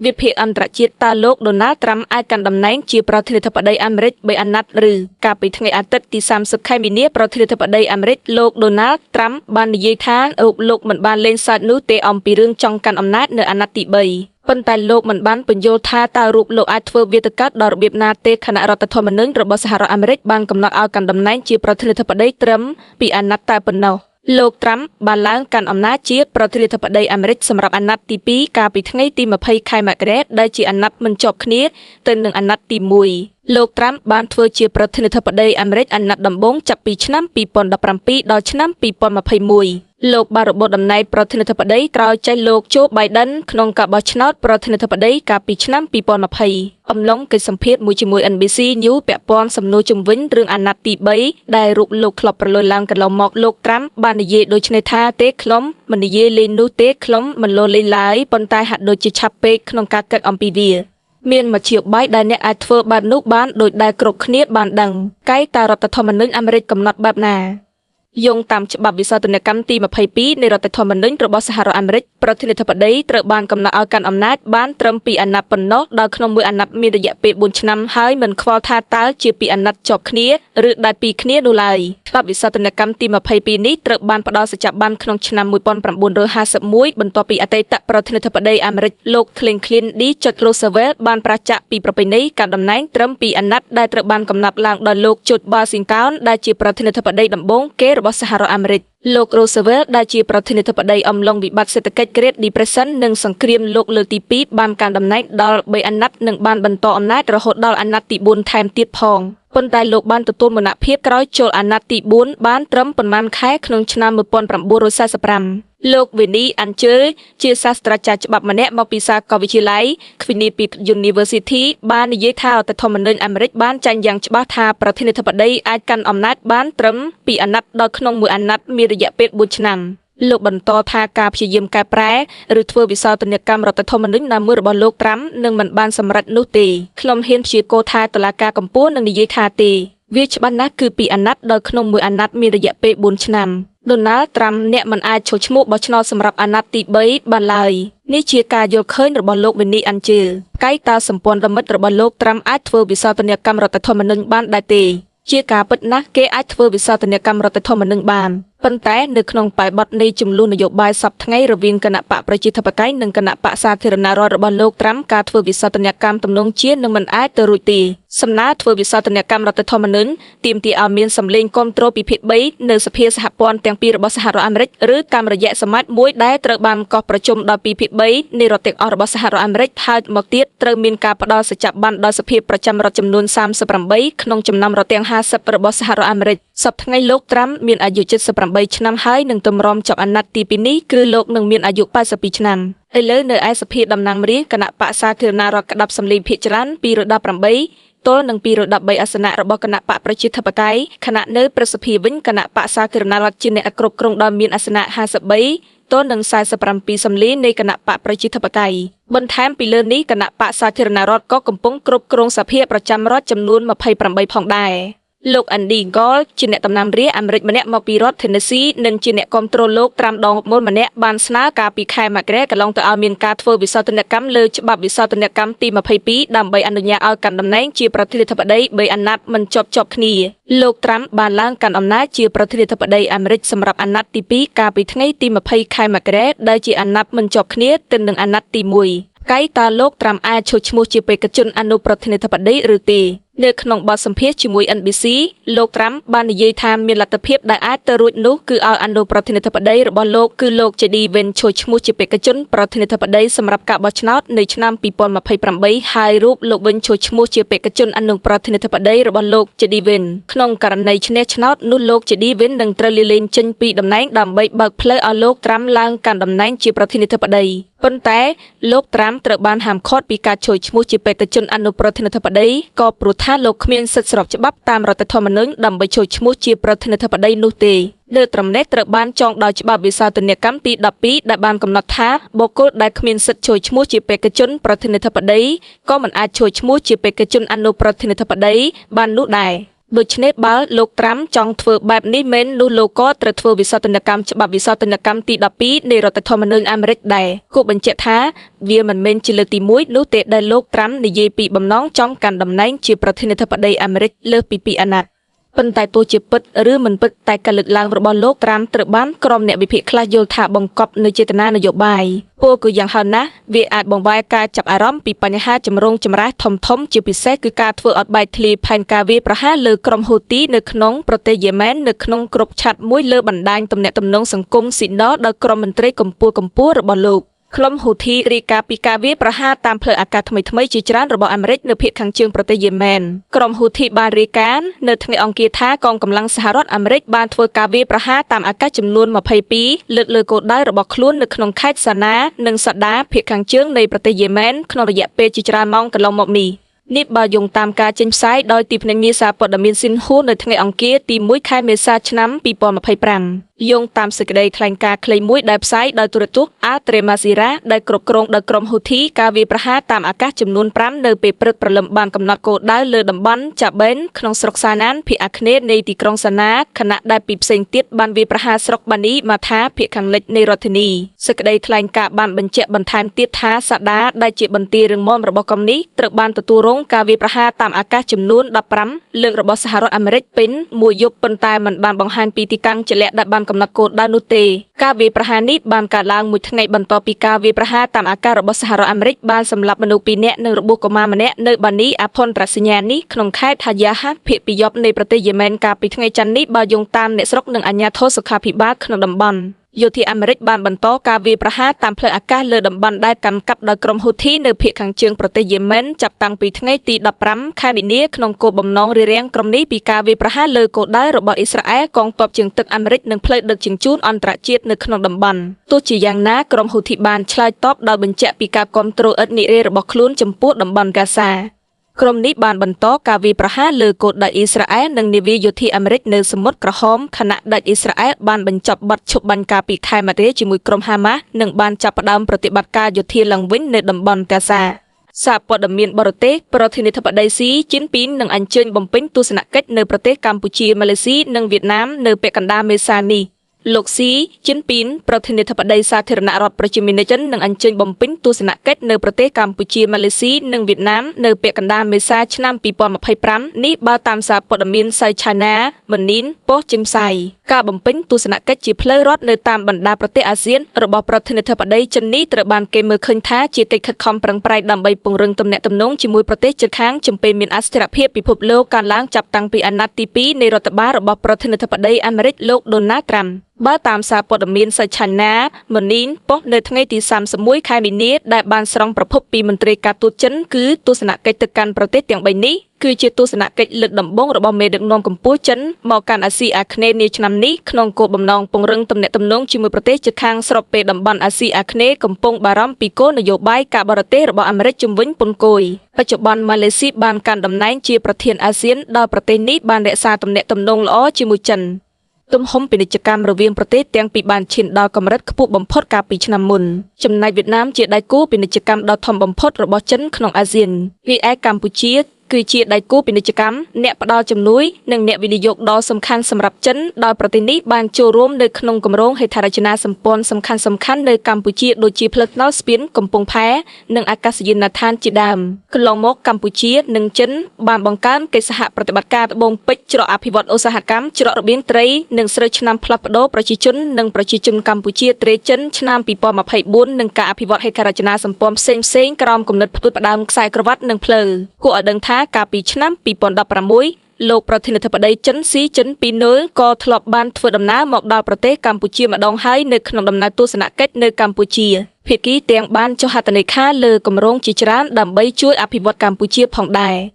វិភាគអន្តរជាតិតើលោក Donald Trump អាចកាន់តំណែងជាប្រធានាធិបតីអាមេរិក3អាណត្តិឬកាលពីថ្ងៃអាទិត្យទី30 ខែមីនាប្រធានាធិបតីអាមេរិកលោក Donald Trump បាននិយាយថាលោកមិនបានលេងសើចនោះទេអំពីរឿងចង់កាន់អំណាចនៅអាណត្តិទី3 ប៉ុន្តែលោកមិនបានបញ្យល់ថាតើរូបលោកអាចធ្វើវាទៅកើតដល់របៀបណាទេខណៈរដ្ឋធម្មនុញ្ញរបស់សហរដ្ឋអាមេរិកបានកំណត់ឲ្យកាន់តំណែងជាប្រធានាធិបតីត្រឹម2អាណត្តិតែប៉ុណ្ណោះលោក Trump បានឡើងកាន់អំណាចជាប្រធានាធិបតីអាមេរិកសម្រាប់អាណត្តិទី2កាលពីថ្ងៃទី20 ខែមករាដែលជាអាណត្តិមិនជាប់គ្នាទៅនឹងអាណត្តិទី1លោក Trump បានធ្វើជាប្រធានាធិបតីអាមេរិកអាណត្តិដំបូងចាប់ពីឆ្នាំ2017ដល់ឆ្នាំ2021លោកបានរបបតំណែងប្រធានាធិបតីក្រោយចេញលោក Joe Biden ក្នុងការបោះឆ្នោតប្រធានាធិបតីកាលពីឆ្នាំ2020អំឡុងកិច្ចសម្ភាសន៍មួយជាមួយ NBC News ពាក់ព័ន្ធសំណួរជំវិញរឿងអាណត្តិទី3ដែលរូបលោកធ្លាប់ប្រឡូកឡើងកន្លងមកលោក Trump បាននិយាយដូចនេះថាទេខ្ញុំមិននិយាយលេងនោះទេខ្ញុំមិនលោលេងឡើយប៉ុន្តែហាក់ដូចជាឆាប់ពេកក្នុងការគិតអំពីវាមានមធ្យោបាយដែលអ្នកអាចធ្វើបែបនោះបានដោយដែលគ្រប់គ្នាបានដឹងកាយតារដ្ឋធម្មនុញ្ញអាមេរិកកំណត់បែបណាយោងតាមច្បាប់វិសោធនកម្មទី22នៃរដ្ឋធម្មនុញ្ញរបស់សហរដ្ឋអាមេរិកប្រធានាធិបតីត្រូវបានកំណត់ឲ្យកាន់អំណាចបានត្រឹម2អាណត្តិប៉ុណ្ណោះដោយក្នុងមួយអាណត្តិមានរយៈពេល4ឆ្នាំហើយមិនខ្វល់ថាតើជា2អាណត្តិជាប់គ្នាឬដាច់ពីគ្នានោះឡើយច្បាប់វិសោធនកម្មទី22នេះត្រូវបានផ្ដល់សច្ចាប័នក្នុងឆ្នាំ1951បន្ទាប់ពីអតីតប្រធានាធិបតីអាមេរិកលោក Franklin D. Roosevelt បានប្រឆាំងពីប្រពៃណីកាន់តំណែងត្រឹម2អាណត្តិដែលត្រូវបានកំណត់ឡើងដោយលោក George Washington ដែលជាប្រធានាធិបតីដំបូងគេរបស់សហរដ្ឋអាមេរិកលោក Roosevelt ដែលជាប្រធានាធិបតីអំឡុងវិបត្តិសេដ្ឋកិច្ច Great Depression និងសង្គ្រាមលោកលើកទី2បានកាន់តំណែងដល់3អាណត្តិនិងបានបន្តអំណាចរហូតដល់អាណត្តិទី4ថែមទៀតផងប៉ុន្តែលោកបានទទួលមរណភាពក្រោយចូលអាណត្តិទី4បានត្រឹមប៉ុន្មានខែក្នុងឆ្នាំ1945លោក Vinny Angel ជាសាស្ត្រាចារ្យច្បាប់ម្នាក់មកពីសាកលវិទ្យាល័យ Quinnipiac University បាននិយាយថារដ្ឋធម្មនុញ្ញអាមេរិកបានចែងយ៉ាងច្បាស់ថាប្រធានាធិបតីអាចកាន់អំណាចបានត្រឹម2អាណត្តិដោយក្នុងមួយអាណត្តិមានរយៈពេល4ឆ្នាំលោកបន្តថាការព្យាយាមកែប្រែឬធ្វើវិសោធនកម្មរដ្ឋធម្មនុញ្ញណាមួយរបស់លោក Trump នឹងមិនបានសម្រេចនោះទេខ្ញុំហ៊ានព្យាករណ៍ថាតុលាការកំពូលនឹងនិយាយថាទេវាច្បាស់ណាស់គឺ2អាណត្តិដោយក្នុងមួយអាណត្តិមានរយៈពេល4ឆ្នាំDonald Trump អ្នកមិនអាចចូលឈ្មោះបោះឆ្នោតសម្រាប់អាណត្តិទី3បានឡើយនេះជាការយល់ឃើញរបស់លោក Vinny Angel កាយតើសម្ព័ន្ធមិត្តរបស់លោក Trump អាចធ្វើវិសោធនកម្មរដ្ឋធម្មនុញ្ញបានដែរទេជាការពិតណាស់គេអាចធ្វើវិសោធនកម្មរដ្ឋធម្មនុញ្ញបានប៉ុន្តែនៅក្នុងបែបបទនៃចំនួននយោបាយសប្តាហ៍ថ្ងៃរវាងគណៈបកប្រជាធិបតេយ្យនិងគណៈបកសាធារណរដ្ឋរបស់លោក Trump ការធ្វើវិសោធនកម្មទំនងជានឹងមិនអាចទៅរួចទេសំណើធ្វើវិសោធនកម្មរដ្ឋធម្មនុញ្ញទាមទារឲ្យមានសម្លេងគាំទ្រពីភាគ3នៅសភាសហព័ន្ធទាំងពីររបស់សហរដ្ឋអាមេរិកឬតាមរយៈសមាជមួយដែលត្រូវបានកោះប្រជុំដល់ពីភាគ3នៃរដ្ឋទាំងអស់របស់សហរដ្ឋអាមេរិកហើយមកទៀតត្រូវមានការផ្ដល់សច្ចាប័នដល់សភាប្រចាំរដ្ឋចំនួន38ក្នុងចំណោមរដ្ឋទាំង50របស់សហរដ្ឋអាមេរិកសប្តាហ៍ថ្ងៃលោក Trump មានអាយុ78ឆ្នាំហើយនឹងទម្រាំចប់អាណត្តិទី2នេះគឺលោកនឹងមានអាយុ82ឆ្នាំឥឡូវនៅឯសភាតំណាងរាស្ត្រគណៈបកសាធារណរដ្ឋក្តាប់សម្លេងភាគច្រើន218ទល់នឹង213អាសនៈរបស់គណៈបកប្រជាធិបតេយ្យខណៈនៅប្រសិទ្ធភាពវិញគណៈបកសាធារណរដ្ឋជាអ្នកគ្រប់គ្រងដោយមានអាសនៈ53ទល់នឹង47សម្លេងនៃគណៈបកប្រជាធិបតេយ្យបន្ថែមពីលើនេះគណៈបកសាធារណរដ្ឋក៏កំពុងគ្រប់គ្រងសភាប្រចាំរដ្ឋចំនួន28ផងដែរលោក Andy Gold ជាអ្នកតំណាងរាស្ត្រអាមេរិកម្នាក់មកពីរដ្ឋ Tennessee និងជាអ្នកគ្រប់គ្រងលោក Trump ដងមុនម្នាក់បានស្នើកាលពីខែមករាកន្លងទៅឲ្យមានការធ្វើវិសោធនកម្មលើច្បាប់វិសោធនកម្មទី22ដើម្បីអនុញ្ញាតឲ្យកាន់តំណែងជាប្រធានាធិបតី3អាណត្តិមិនជាប់គ្នាលោក Trump បានឡើងកាន់អំណាចជាប្រធានាធិបតីអាមេរិកសម្រាប់អាណត្តិទី2កាលពីថ្ងៃទី20ខែមករាដែលជាអាណត្តិមិនជាប់គ្នាទៅនឹងអាណត្តិទី1កាយតើលោក Trump អាចឈរឈ្មោះជាបេក្ខជនអនុប្រធានាធិបតីឬទេនៅក្នុងបទសម្ភាសន៍ជាមួយ NBC លោក Trump បាននិយាយថាមានលទ្ធភាពដែលអាចទៅរួចនោះគឺឲ្យអនុប្រធានាធិបតីរបស់លោកគឺលោក JD Vance ឈរឈ្មោះជាបេក្ខជនប្រធានាធិបតីសម្រាប់ការបោះឆ្នោតនៅឆ្នាំ2028ហើយរូបលោកវិញឈរឈ្មោះជាបេក្ខជនអនុប្រធានាធិបតីរបស់លោក JD Vance ក្នុងករណីឈ្នះឆ្នោតនោះលោក JD Vance នឹងត្រូវលាលែងចេញពីតំណែងដើម្បីបើកផ្លូវឲ្យលោក Trump ឡើងកាន់តំណែងជាប្រធានាធិបតីប៉ុន្តែលោក Trump ត្រូវបានហាមឃាត់ពីការឈរឈ្មោះជាបេក្ខជនអនុប្រធានាធិបតីក៏ព្រោះថាលោកគ្មានសិទ្ធិស្របច្បាប់តាមរដ្ឋធម្មនុញ្ញដើម្បីឈរឈ្មោះជាប្រធានាធិបតីនោះទេលើត្រឹមនេះត្រូវបានចងដោយច្បាប់វិសោធនកម្មទី12ដែលបានកំណត់ថាបុគ្គលដែលគ្មានសិទ្ធិឈរឈ្មោះជាបេក្ខជនប្រធានាធិបតីក៏មិនអាចឈរឈ្មោះជាបេក្ខជនអនុប្រធានាធិបតីបាននោះដែរ ដូច្នេះបើលោកត្រាំចង់ធ្វើបែបនេះមែននោះលោកក៏ត្រូវធ្វើវិសោធនកម្មច្បាប់វិសោធនកម្មទី12នៃរដ្ឋធម្មនុញ្ញអាមេរិកដែរគូបញ្ជាក់ថាវាមិនមែនជាលើកទី1នោះទេដែលលោកត្រាំនិយាយពីបំណងចង់កាន់តំណែងជាប្រធានាធិបតីអាមេរិកលើសពី2អាណត្តិប៉ុន្តែទោះជាពិតឬមិនពិតតែការលើកឡើងរបស់លោកត្រាំត្រូវបានក្រុមអ្នកវិភាគខ្លះយល់ថាបង្កប់នូវចេតនានយោបាយពោលគឺយ៉ាងហោចណាស់វាអាចបង្វែរការចាប់អារម្មណ៍ពីបញ្ហាចម្រូងចម្រាសធំៗជាពិសេសគឺការធ្វើឲ្យបែកធ្លាយផែនការវាយប្រហារលើក្រុមហ៊ូទីនៅក្នុងប្រទេសយេម៉ែននៅក្នុងក្រុមឆាតមួយលើបណ្ដាញទំនាក់ទំនងសង្គមស៊ីណូដោយក្រុមមន្ត្រីកម្ពុជារបស់លោកក្រុមហ៊ូធីរាយការណ៍ពីការវាយប្រហារតាមផ្លូវអាកាសថ្មីៗជាច្រើនរបស់អាមេរិកនៅភាគខាងជើងប្រទេសយេម៉ែនក្រុមហ៊ូធីបានរាយការណ៍នៅថ្ងៃអង្គារថាកងកម្លាំងសហរដ្ឋអាមេរិកបានធ្វើការវាយប្រហារតាមអាកាសចំនួន22លើកលើគោលដៅរបស់ខ្លួននៅក្នុងខេត្តសាណានិងសាដាភាគខាងជើងនៃប្រទេសយេម៉ែនក្នុងរយៈពេលជាច្រើនម៉ោងកន្លងមកនេះនេះបើយោងតាមការចេញផ្សាយដោយទីភ្នាក់ងារសារព័ត៌មានស៊ីនហ៊ូនៅថ្ងៃអង្គារទី1ខែមេសាឆ្នាំ2025យោងតាមសេចក្តីថ្លែងការណ៍ខ្លីមួយដែលផ្សាយដោយទូរទស្សន៍ Al Jazeera ដែលគ្រប់គ្រងដោយក្រុមហ៊ូធីការវាយប្រហារតាមអាកាសចំនួន5នៅពេលព្រឹកព្រលឹមបានកំណត់គោលដៅលើតំបន់ចាបេនក្នុងស្រុកសាណានភាគអាគ្នេយ៍នៃទីក្រុងសាណាខណៈដែលពីផ្សេងទៀតបានវាយប្រហារស្រុកបានីម៉ាថាភាគខាងលិចនៃរដ្ឋធានីសេចក្តីថ្លែងការណ៍បានបញ្ជាក់បន្ថែមទៀតថាសាដាដែលជាបន្ទាយរឹងមាំរបស់ក្រុមនេះត្រូវបានទទួលរងការវាយប្រហារតាមអាកាសចំនួន15លើករបស់សហរដ្ឋអាមេរិកពេញមួយយប់ប៉ុន្តែមិនបានបង្ហាញពីទីតាំងជាក់លាក់ដែលបានកំណត់គោលដៅនោះទេការវាយប្រហារនេះបានកើតឡើងមួយថ្ងៃបន្ទាប់ពីការវាយប្រហារតាមអាកាសរបស់សហរដ្ឋអាមេរិកបានសម្លាប់មនុស្ស2នាក់និងរបួសកុមារម្នាក់នៅបានីអាផុនរសញ្ញានេះក្នុងខេត្តហាយ៉ាហាភាគពីយប់នៃប្រទេសយេម៉ែនកាលពីថ្ងៃច័ន្ទនេះបើយោងតាមអ្នកស្រុកនិងអាជ្ញាធរសុខាភិបាលក្នុងតំបន់យោធាអាមេរិកបានបន្តការវាយប្រហារតាមផ្លូវអាកាសលើតំបន់ដែលកាន់កាប់ដោយក្រុមហ៊ូធីនៅភាគខាងជើងប្រទេសយេម៉ែនចាប់តាំងពីថ្ងៃទី15ខែមីនាក្នុងគោលបំណងរារាំងក្រុមនេះពីការវាយប្រហារលើគោលដៅរបស់អ៊ីស្រាអែលកងទ័ពជើងទឹកអាមេរិកនិងផ្លូវដឹកជញ្ជូនអន្តរជាតិនៅក្នុងតំបន់ទោះជាយ៉ាងណាក្រុមហ៊ូធីបានឆ្លើយតបដោយបញ្ជាក់ពីការគាំទ្រឥតនិរាយរបស់ខ្លួនចំពោះតំបន់ហ្គាហ្សាក្រុមនេះបានបន្តការវាយប្រហារលើគោលដៅអ៊ីស្រាអែលនិងនាវាយោធាអាមេរិកនៅសមុទ្រក្រហមខណៈដែលអ៊ីស្រាអែលបានបញ្ចប់បទឈប់បាញ់ការពីខែម៉ារជាមួយក្រុមហាម៉ាស់និងបានចាប់ផ្ដើមប្រតិបត្តិការយោធាឡើងវិញនៅតំបន់ហ្គាហ្សាសារព័ត៌មានបរទេសប្រធានាធិបតីស៊ីជីនពីននឹងអញ្ជើញបំពេញទស្សនកិច្ចនៅប្រទេសកម្ពុជាម៉ាឡេស៊ីនិងវៀតណាមនៅពាក់កណ្ដាលមេសានេះលោកស៊ីជីនពីនប្រធានាធិបតីសាធារណរដ្ឋប្រជាមានិតចិននឹងអញ្ជើញបំពេញទស្សនកិច្ចនៅប្រទេសកម្ពុជាម៉ាឡេស៊ីនិងវៀតណាមនៅពាក់កណ្ដាលមេសាឆ្នាំ2025នេះបើតាមសារព័ត៌មាន South China Morning Post ចេញផ្សាយការបំពេញទស្សនកិច្ចជាផ្លូវរដ្ឋនៅតាមបណ្ដាប្រទេសអាស៊ានរបស់ប្រធានាធិបតីចិននេះត្រូវបានគេមើលឃើញថាជាកិច្ចខិតខំប្រឹងប្រែងដើម្បីពង្រឹងទំនាក់ទំនងជាមួយប្រទេសជិតខាងចំពេលមានអស្ថិរភាពពិភពលោកកើនឡើងចាប់តាំងពីអាណត្តិទី2នៃរដ្ឋបាលរបស់ប្រធានាធិបតីអាមេរិកលោក Donald Trumpបើតាមសារព័ត៌មាន South China Morning Post នៅថ្ងៃទី31ខែមីនាដែលបានស្រង់ប្រភពពីមន្ត្រីការទូតចិនគឺទស្សនកិច្ចទៅកាន់ប្រទេសទាំង3នេះគឺជាទស្សនកិច្ចលើកដំបូងរបស់មេដឹកនាំកម្ពុជាចិនមកកាន់អាស៊ីអាគ្នេយ៍នាឆ្នាំនេះក្នុងគោលបំណងពង្រឹងទំនាក់ទំនងជាមួយប្រទេសជិតខាងស្របពេលតំបន់អាស៊ីអាគ្នេយ៍កំពុងបារម្ភពីគោលនយោបាយការបរទេសរបស់អាមេរិកជំវិញពន្ធគយបច្ចុប្បន្នម៉ាឡេស៊ីបានកាន់តំណែងជាប្រធានអាស៊ានដោយប្រទេសនេះបានរក្សាទំនាក់ទំនងល្អជាមួយចិនទំហំពាណិជ្ជកម្មរវាងប្រទេសទាំងពីរបានឈានដល់កម្រិតខ្ពស់បំផុតកាលពីឆ្នាំមុនចំណែកវៀតណាមជាដៃគូពាណិជ្ជកម្មដ៏ធំបំផុតរបស់ចិនក្នុងអាស៊ានរីឯកម្ពុជាគឺជាដៃគូពាណិជ្ជកម្មអ្នកផ្ដល់ជំនួយនិងអ្នកវិនិយោគដ៏សំខាន់សម្រាប់ចិនដោយប្រទេសនេះបានចូលរួមនៅក្នុងគម្រោងហេដ្ឋារចនាសម្ព័ន្ធសំខាន់ៗនៅកម្ពុជាដូចជាផ្លូវថ្នល់ស្ពានកំពង់ផែនិងអាកាសយានដ្ឋានជាដើមកន្លងមកកម្ពុជានិងចិនបានបង្កើនកិច្ចសហប្រតិបត្តិការត្បូងពេជ្រច្រកអភិវឌ្ឍឧស្សាហកម្មច្រករបៀងត្រីនិងស្រូវឆ្នាំផ្លាស់ប្ដូរប្រជាជននិងប្រជាជនកម្ពុជាត្រីចិនឆ្នាំ2024និងការអភិវឌ្ឍហេដ្ឋារចនាសម្ព័ន្ធផ្សេងៗក្រោមគំនិតផ្ដួចផ្ដើមខ្សែក្រវ៉ាត់និងផ្លូវគួរឲ្យដឹងថាកាលពីឆ្នាំ2016លោកប្រធានាធិបតីចិនស៊ីជីនពីនក៏ធ្លាប់បានធ្វើដំណើរមកដល់ប្រទេសកម្ពុជាម្ដងហើយនៅក្នុងដំណើរទស្សនកិច្ចនៅកម្ពុជាភាគីទាំងបានចុះហត្ថលេខាលើគម្រោងជាច្រើនដើម្បីជួយអភិវឌ្ឍកម្ពុជាផងដែរ